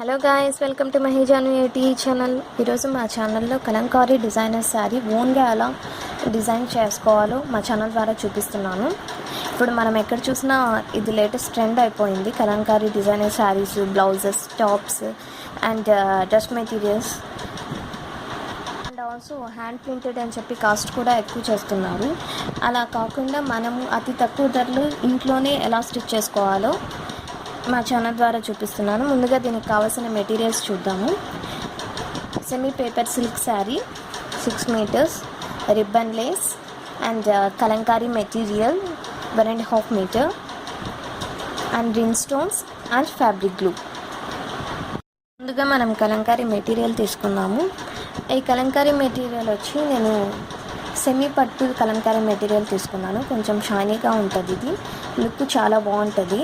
Hello guys, welcome to మహిజాను ఏటీ channel. ఈరోజు మా ఛానల్లో కలంకారీ డిజైనర్ శారీ ఓన్గా ఎలా డిజైన్ చేసుకోవాలో మా ఛానల్ ద్వారా చూపిస్తున్నాను. ఇప్పుడు మనం ఎక్కడ చూసినా ఇది లేటెస్ట్ ట్రెండ్ అయిపోయింది. Kalamkari designer saris, blouses, tops and dress materials and also hand printed అని చెప్పి కాస్ట్ కూడా ఎక్కువ చేస్తున్నారు. అలా కాకుండా మనము అతి తక్కువ ధరలు ఇంట్లోనే ఎలా స్టిచ్ చేసుకోవాలో మా ఛానల్ ద్వారా చూపిస్తున్నాను. ముందుగా దీనికి కావాల్సిన మెటీరియల్స్ చూద్దాము. Semi paper silk sari 6 metres, ribbon lace and Kalamkari material 1.5 metre and rhinestones and fabric glue. ముందుగా మనం కలంకారీ మెటీరియల్ తీసుకున్నాము. ఈ కలంకారీ మెటీరియల్ వచ్చి నేను సెమీ పట్టు కలంకారీ మెటీరియల్ తీసుకున్నాను. కొంచెం షైనీగా ఉంటుంది, ఇది లుక్ చాలా బాగుంటుంది.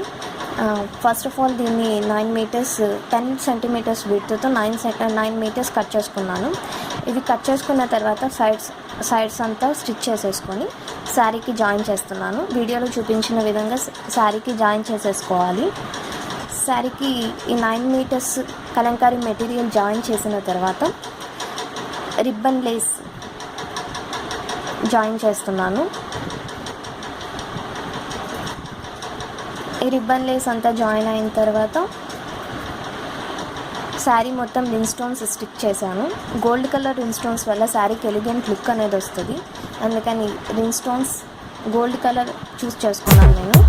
ఫస్ట్ ఆఫ్ ఆల్ దీన్ని 9 మీటర్స్ 10 సెంటీమీటర్స్ విడ్త్తో 9 మీటర్స్ కట్ చేసుకున్నాను. ఇది కట్ చేసుకున్న తర్వాత సైడ్స్ అంతా స్టిచ్ చేసేసుకొని శారీకి జాయిన్ చేస్తున్నాను. వీడియోలో చూపించిన విధంగా శారీకి జాయిన్ చేసేసుకోవాలి. శారీకి ఈ 9 మీటర్స్ కలంకారీ మెటీరియల్ జాయిన్ చేసిన తర్వాత రిబ్బన్ లేస్ జాయిన్ చేస్తున్నాను. ఈ రిబ్బన్ లేస్ అంతా జాయిన్ అయిన తర్వాత శారీ మొత్తం రిన్ స్టోన్స్ స్టిక్ చేశాను. గోల్డ్ కలర్ రిన్ స్టోన్స్ వల్ల శారీకి ఎలిగెంట్ లుక్ అనేది వస్తుంది. అందుకని rhinestones gold colour choose చేసుకున్నాను నేను.